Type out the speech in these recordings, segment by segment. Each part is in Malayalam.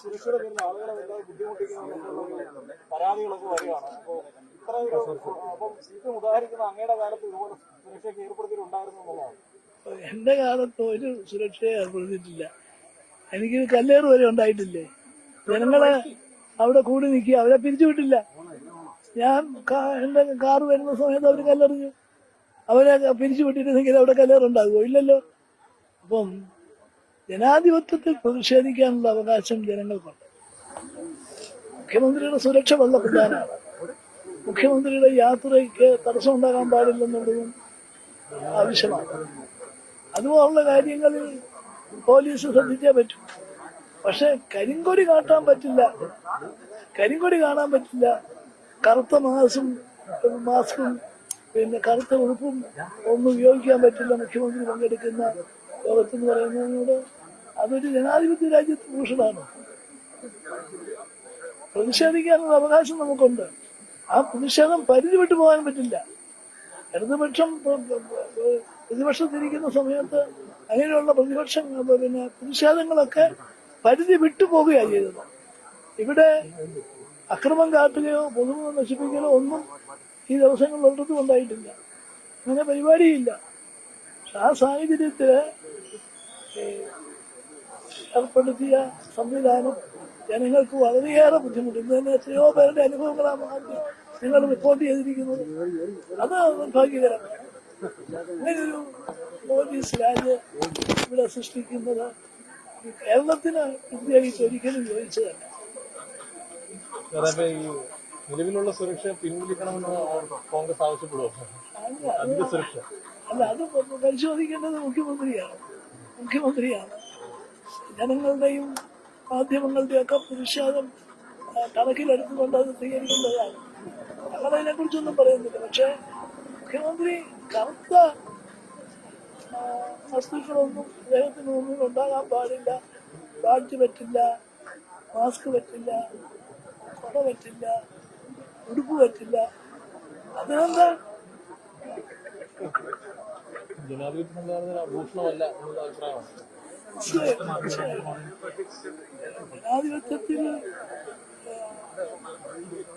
സുരക്ഷയുടെ പേരിൽ ആളുകളെ ബുദ്ധിമുട്ടിക്കുന്ന പരാതികളൊക്കെ വരികയാണ്. അപ്പോൾ ഇത്ര ഒരു അപ്പം ഇത് ഉദാഹരിക്കുന്ന അങ്ങയുടെ കാലത്ത് ഇതുപോലെ സുരക്ഷയ്ക്ക് ഏർപ്പെടുത്തിയിട്ടുണ്ടായിരുന്നു എന്നുള്ളതാണ്. എന്റെ കാലത്ത് ഒരു സുരക്ഷയെ ഏർപ്പെടുത്തിയിട്ടില്ല. എനിക്ക് കല്ലേറ് വരെ ഉണ്ടായിട്ടില്ലേ. ജനങ്ങളെ അവിടെ കൂടി നിൽക്കുക, അവരെ പിരിച്ചുവിട്ടില്ല. ഞാൻ എന്റെ കാറ് വരുന്ന സമയത്ത് അവര് കല്ലെറിഞ്ഞു. അവരെ പിരിച്ചുവിട്ടിരുന്നെങ്കിൽ അവിടെ കല്ലേറുണ്ടാകുമോ? ഇല്ലല്ലോ. അപ്പം ജനാധിപത്യത്തിൽ പ്രതിഷേധിക്കാനുള്ള അവകാശം ജനങ്ങൾക്കുണ്ട്. മുഖ്യമന്ത്രിയുടെ സുരക്ഷ വളരെ പ്രധാനമാണ്. മുഖ്യമന്ത്രിയുടെ യാത്രയ്ക്ക് തടസ്സം ഉണ്ടാകാൻ പാടില്ലെന്നുള്ളതും ആവശ്യമാണ്. അതുപോലുള്ള കാര്യങ്ങളിൽ പോലീസ് ശ്രദ്ധിച്ചേ പറ്റൂ. പക്ഷെ കരിങ്കൊടി കാട്ടാൻ പറ്റില്ല, കരിങ്കൊടി കാണാൻ പറ്റില്ല. കറുത്ത മാസ്കും പിന്നെ കറുത്ത ഉടുപ്പും ഒന്നും ഉപയോഗിക്കാൻ പറ്റില്ല മുഖ്യമന്ത്രി പങ്കെടുക്കുന്ന യോഗത്തെന്ന് പറയുന്നതിനോട് അതൊരു ജനാധിപത്യ രാജ്യത്ത് ഭൂഷണമാണ്. പ്രതിഷേധിക്കാനുള്ള അവകാശം നമുക്കുണ്ട്. ആ പ്രതിഷേധം പരിധി വിട്ടു പോകാൻ പറ്റില്ല. ഇടതുപക്ഷം പ്രതിപക്ഷത്തിരിക്കുന്ന സമയത്ത് അങ്ങനെയുള്ള പ്രതിഷേധങ്ങളൊക്കെ പരിധി വിട്ടുപോകുകയാണ് ചെയ്തത്. ഇവിടെ അക്രമം കാട്ടുകയോ പൊതുമുഖം നശിപ്പിക്കലോ ഒന്നും ഈ ദിവസങ്ങളിലൊരിടത്തും ഉണ്ടായിട്ടില്ല. അങ്ങനെ പരിപാടിയില്ല. ആ സാഹചര്യത്തില് ഏർപ്പെടുത്തിയ സംവിധാനം ജനങ്ങൾക്ക് വളരെയേറെ ബുദ്ധിമുട്ട്. ഇന്ന് തന്നെ എത്രയോ പേരുടെ അനുഭവങ്ങളാണ് നിങ്ങൾ റിപ്പോർട്ട് ചെയ്തിരിക്കുന്നത്. അത് നിർഭാഗ്യകരമാണ്. ഇങ്ങനൊരു പോലീസ് രാജ് ഇവിടെ സൃഷ്ടിക്കുന്നത് കേരളത്തിന് പ്രത്യേകിച്ച് ഒരിക്കലും യോജിച്ചതല്ല. നിലവിലുള്ള സുരക്ഷ പിൻവലിക്കണമെന്ന് കോൺഗ്രസ് ആവശ്യപ്പെടുമോ? അല്ല, അത് പരിശോധിക്കേണ്ടത് മുഖ്യമന്ത്രിയാണ്. ജനങ്ങളുടെയും മാധ്യമങ്ങളുടെയും ഒക്കെ പ്രതിഷേധം കണക്കിലെടുത്തുകൊണ്ട് അത് സ്വീകരിക്കേണ്ടതാണ്. ഞങ്ങളതിനെ കുറിച്ചൊന്നും പറയുന്നില്ല. പക്ഷെ മുഖ്യമന്ത്രി കറുത്ത വസ്തുക്കളൊന്നും അദ്ദേഹത്തിന് മുന്നിൽ ഉണ്ടാകാൻ പാടില്ല. ബാഡ്ജ് പറ്റില്ല, മാസ്ക് പറ്റില്ല, കൊട പറ്റില്ല, ഉടുപ്പ് പറ്റില്ല. അതിനെന്താ ജനാധിപത്യത്തിൽ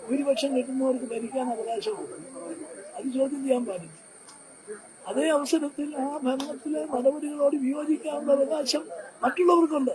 ഭൂരിപക്ഷം കിട്ടുന്നവർക്ക് ഭരിക്കാൻ അവകാശമുണ്ട്. അത് ചോദ്യം ചെയ്യാൻ പാടില്ല. അതേ അവസരത്തിൽ ആ ഭരണത്തിലെ നടപടികളോട് വിയോജിക്കാനുള്ള അവകാശം മറ്റുള്ളവർക്കുണ്ട്.